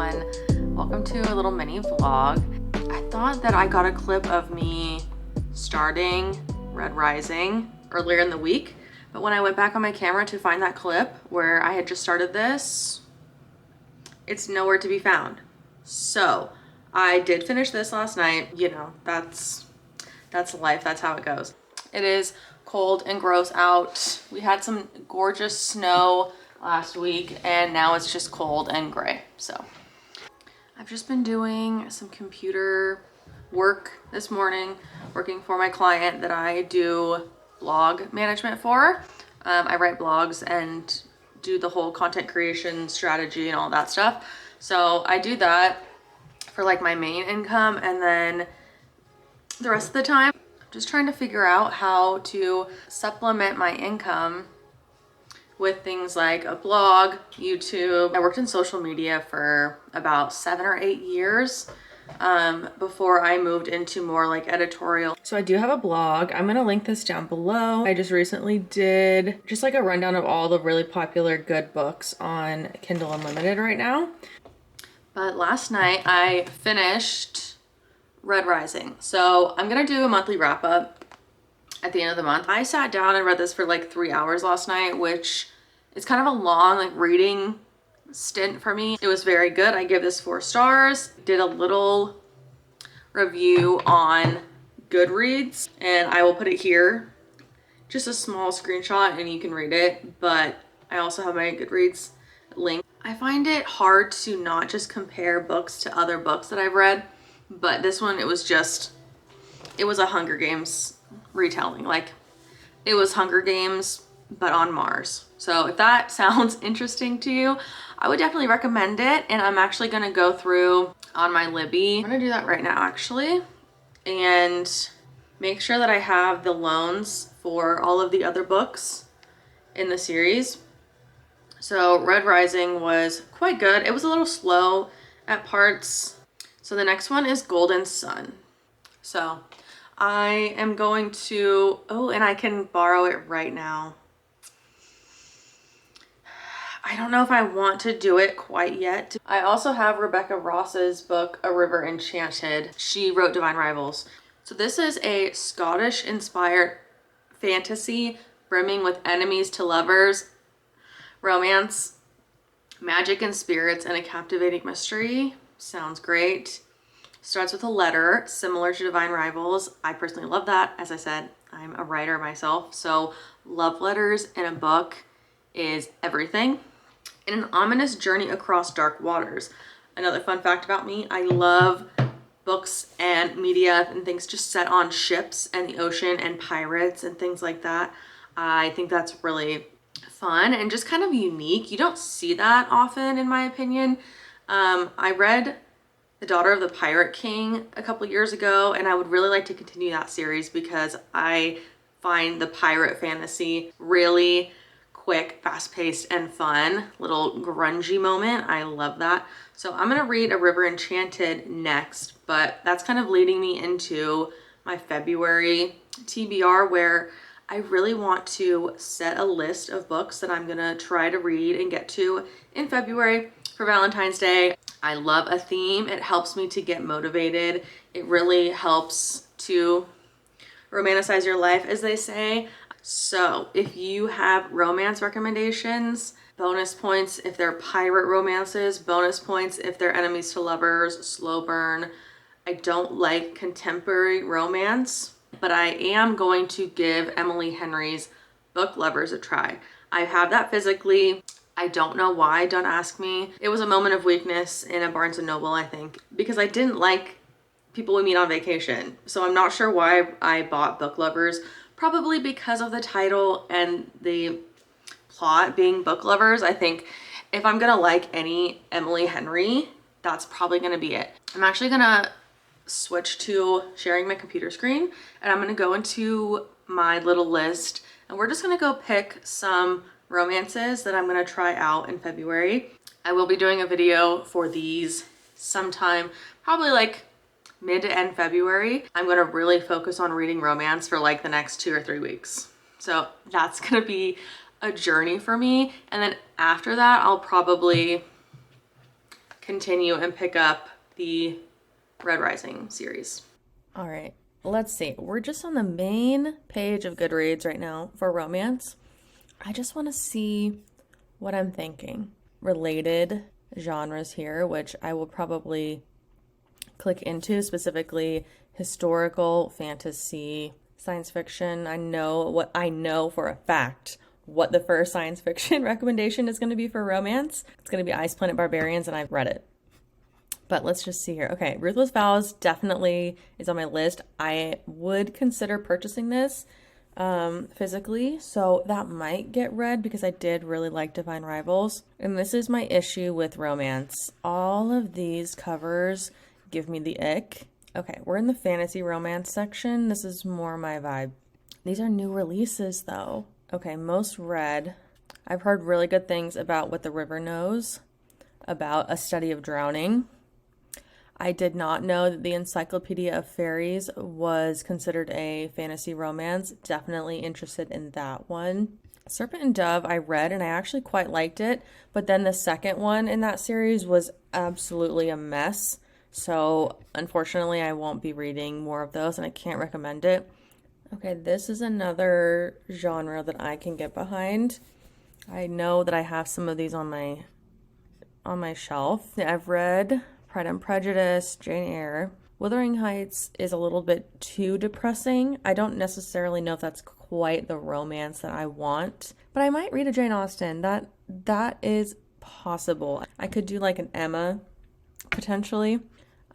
everyone. Welcome to a little mini vlog. I thought that I got a clip of me starting Red Rising earlier in the week, but when I went back on my camera to find that clip where I had just started this, it's nowhere to be found. So I did finish this last night. You know, that's life, that's how it goes. It is cold and gross out. We had some gorgeous snow last week and now it's just cold and gray. So I've just been doing some computer work this morning, working for my client that I do blog management for. I write blogs and do the whole content creation strategy and all that stuff. So I do that for like my main income, and then the rest of the time I'm just trying to figure out how to supplement my income with things like a blog, YouTube. I worked in social media for about 7 or 8 years before I moved into more like editorial. So I do have a blog. I'm gonna link this down below. I just recently did just like a rundown of all the really popular good books on Kindle Unlimited right now. But last night I finished Red Rising. So I'm gonna do a monthly wrap up at the end of the month. I sat down and read this for like 3 hours last night, which is kind of a long like reading stint for me. It was very good. I give this 4 stars. Did a little review on Goodreads and I will put it here. Just a small screenshot and you can read it, but I also have my Goodreads link. I find it hard to not just compare books to other books that I've read, but this one, it was a Hunger Games retelling. Like it was Hunger Games but on Mars. So if that sounds interesting to you, I would definitely recommend it. And I'm actually gonna go through on my Libby. I'm gonna do that right now actually, and make sure that I have the loans for all of the other books in the series. So Red Rising was quite good. It was a little slow at parts. So the next one is Golden Sun. So I am going to, oh, and I can borrow it right now. I don't know if I want to do it quite yet. I also have Rebecca Ross's book, A River Enchanted. She wrote Divine Rivals. So this is a Scottish inspired fantasy brimming with enemies to lovers, romance, magic and spirits, and a captivating mystery. Sounds great. Starts with a letter similar to Divine Rivals. I personally love that. As I said, I'm a writer myself, so love letters in a book is everything. In an ominous journey across dark waters. Another fun fact about me, I love books and media and things just set on ships and the ocean and pirates and things like that. I think that's really fun and just kind of unique. You don't see that often, in my opinion. I read The Daughter of the Pirate King a couple years ago, and I would really like to continue that series because I find the pirate fantasy really quick, fast-paced, and fun. Little grungy moment. I love that. So I'm gonna read A River Enchanted next, but that's kind of leading me into my February TBR, where I really want to set a list of books that I'm gonna try to read and get to in February for Valentine's Day. I love a theme. It helps me to get motivated. It really helps to romanticize your life, as they say. So if you have romance recommendations, bonus points if they're pirate romances, bonus points if they're enemies to lovers, slow burn. I don't like contemporary romance, but I am going to give Emily Henry's Book Lovers a try. I have that physically. I don't know why, don't ask me. It was a moment of weakness in a Barnes & Noble, I think, because I didn't like People We Meet on Vacation. So I'm not sure why I bought Book Lovers. Probably because of the title and the plot being book lovers. I think if I'm gonna like any Emily Henry, that's probably gonna be it. I'm actually gonna switch to sharing my computer screen and I'm gonna go into my little list and we're just gonna go pick some romances that I'm gonna try out in February. I will be doing a video for these sometime, probably like mid to end February. I'm gonna really focus on reading romance for like the next 2 or 3 weeks. So that's gonna be a journey for me. And then after that, I'll probably continue and pick up the Red Rising series. All right, let's see. We're just on the main page of Goodreads right now for romance. I just want to see what I'm thinking. Related genres here, which I will probably click into, specifically historical, fantasy, science fiction. I know for a fact what the first science fiction recommendation is going to be for romance. It's going to be Ice Planet Barbarians, and I've read it. But let's just see here. Okay, Ruthless Vows definitely is on my list. I would consider purchasing this physically, so that might get read because I did really like Divine Rivals. And this is my issue with romance. All of these covers give me the ick. Okay, we're in the fantasy romance section. This is more my vibe. These are new releases though. Okay, most read. I've heard really good things about What the River Knows, about A Study of Drowning. I did not know that the Encyclopedia of Fairies was considered a fantasy romance. Definitely interested in that one. Serpent and Dove I read and I actually quite liked it, but then the second one in that series was absolutely a mess. So unfortunately I won't be reading more of those and I can't recommend it. Okay, this is another genre that I can get behind. I know that I have some of these on my shelf. I've read Pride and Prejudice, Jane Eyre. Wuthering Heights is a little bit too depressing. I don't necessarily know if that's quite the romance that I want, but I might read a Jane Austen. That is possible. I could do like an Emma, potentially.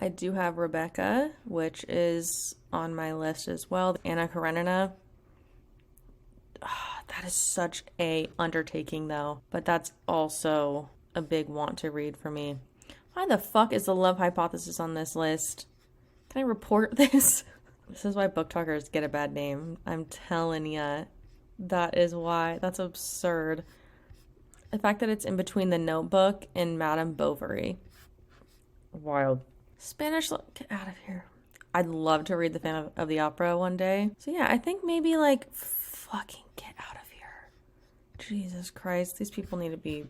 I do have Rebecca, which is on my list as well. Anna Karenina. That is such a undertaking though, but that's also a big want to read for me. Why the fuck is The Love Hypothesis on this list? Can I report this? This is why book talkers get a bad name. I'm telling ya. That is why. That's absurd. The fact that it's in between The Notebook and Madame Bovary. Wild. Spanish, get out of here. I'd love to read The Phantom of the Opera one day. So yeah, I think maybe like, fucking get out of here. Jesus Christ, these people need to be,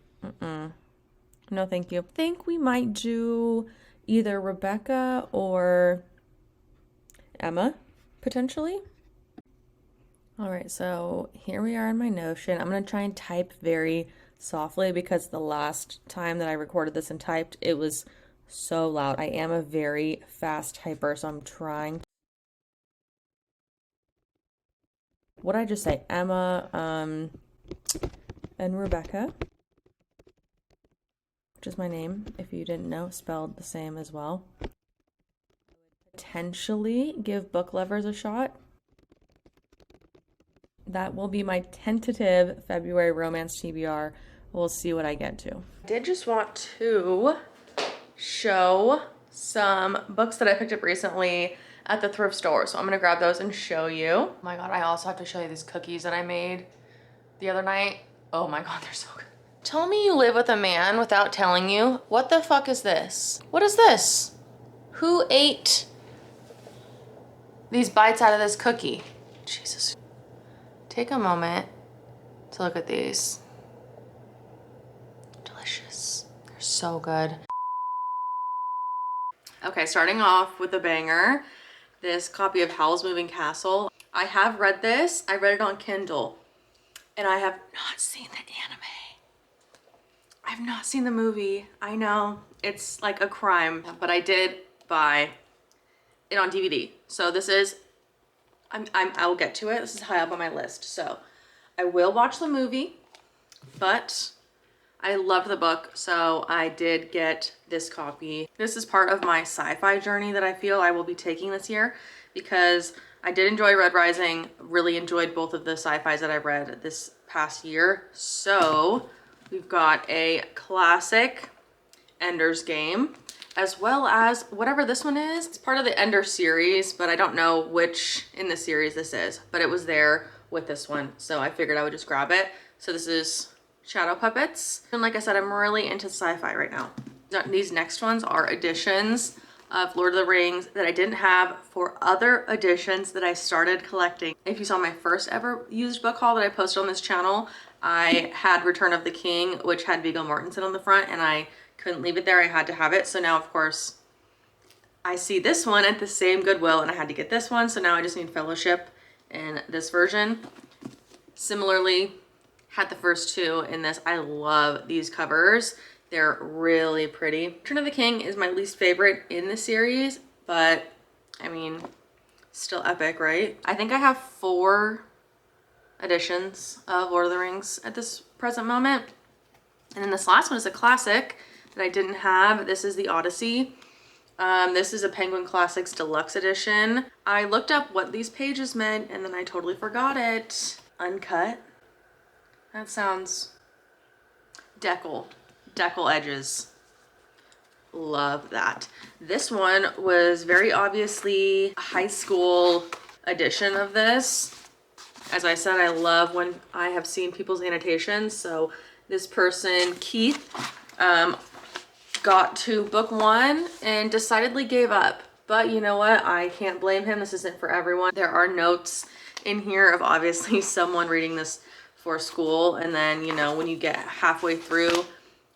no thank you. I think we might do either Rebecca or Emma, potentially. All right, so here we are in my Notion. I'm gonna try and type very softly because the last time that I recorded this and typed, it was so loud. I am a very fast typer, so I'm trying. What did I just say? Emma, and Rebecca, which is my name, if you didn't know, spelled the same as well. Potentially give Book Lovers a shot. That will be my tentative February romance TBR. We'll see what I get to. I did just want to show some books that I picked up recently at the thrift store. So I'm gonna grab those and show you. Oh my God, I also have to show you these cookies that I made the other night. Oh my God, they're so good. Tell me you live with a man without telling you. What the fuck is this? What is this? Who ate these bites out of this cookie? Jesus. Take a moment to look at these. Delicious. They're so good. Okay, starting off with a banger. This copy of Howl's Moving Castle. I have read this. I read it on Kindle. And I have not seen the anime. I've not seen the movie. I know, it's like a crime. But I did buy it on DVD. So this is, I will get to it. This is high up on my list. So I will watch the movie. But I loved the book, so I did get this copy. This is part of my sci-fi journey that I feel I will be taking this year because I did enjoy Red Rising, really enjoyed both of the sci-fis that I read this past year. So we've got a classic Ender's Game, as well as whatever this one is. It's part of the Ender series, but I don't know which in the series this is, but it was there with this one. So I figured I would just grab it. So this is Shadow Puppets. And like I said, I'm really into sci-fi right now. These next ones are editions of Lord of the Rings that I didn't have for other editions that I started collecting. If you saw my first ever used book haul that I posted on this channel, I had Return of the King, which had Viggo Mortensen on the front, and I couldn't leave it there. I had to have it. So now, of course, I see this one at the same Goodwill and I had to get this one. So now I just need Fellowship in this version. Similarly, had the first two in this. I love these covers. They're really pretty. Return of the King is my least favorite in the series, but I mean, still epic, right? I think I have 4 editions of Lord of the Rings at this present moment. And then this last one is a classic that I didn't have. This is the Odyssey. This is a Penguin Classics Deluxe Edition. I looked up what these pages meant and then I totally forgot it. Uncut. That sounds decal edges. Love that. This one was very obviously a high school edition of this. As I said, I love when I have seen people's annotations. So this person, Keith, got to book 1 and decidedly gave up. But you know what? I can't blame him. This isn't for everyone. There are notes in here of obviously someone reading this for school. And then, you know, when you get halfway through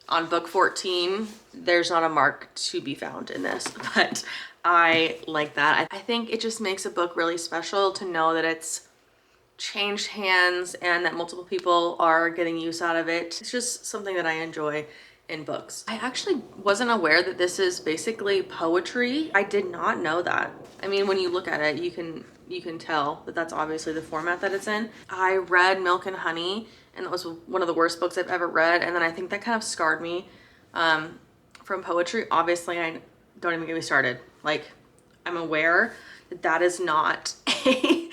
on book 14, there's not a mark to be found in this. But I like that. I think it just makes a book really special to know that it's changed hands and that multiple people are getting use out of it. It's just something that I enjoy in books. I actually wasn't aware that this is basically poetry. I did not know that. I mean, when you look at it, you can tell that that's obviously the format that it's in. I read Milk and Honey, and that was one of the worst books I've ever read, and then I think that kind of scarred me from poetry. Obviously, I don't even get me started. Like, I'm aware that that is not a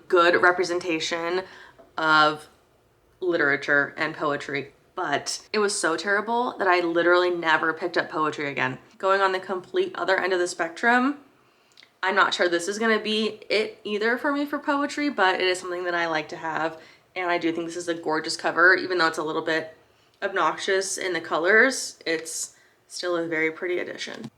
good representation of literature and poetry, but it was so terrible that I literally never picked up poetry again. Going on the complete other end of the spectrum, I'm not sure this is gonna be it either for me for poetry, but it is something that I like to have, and I do think this is a gorgeous cover. Even though it's a little bit obnoxious in the colors, it's still a very pretty edition.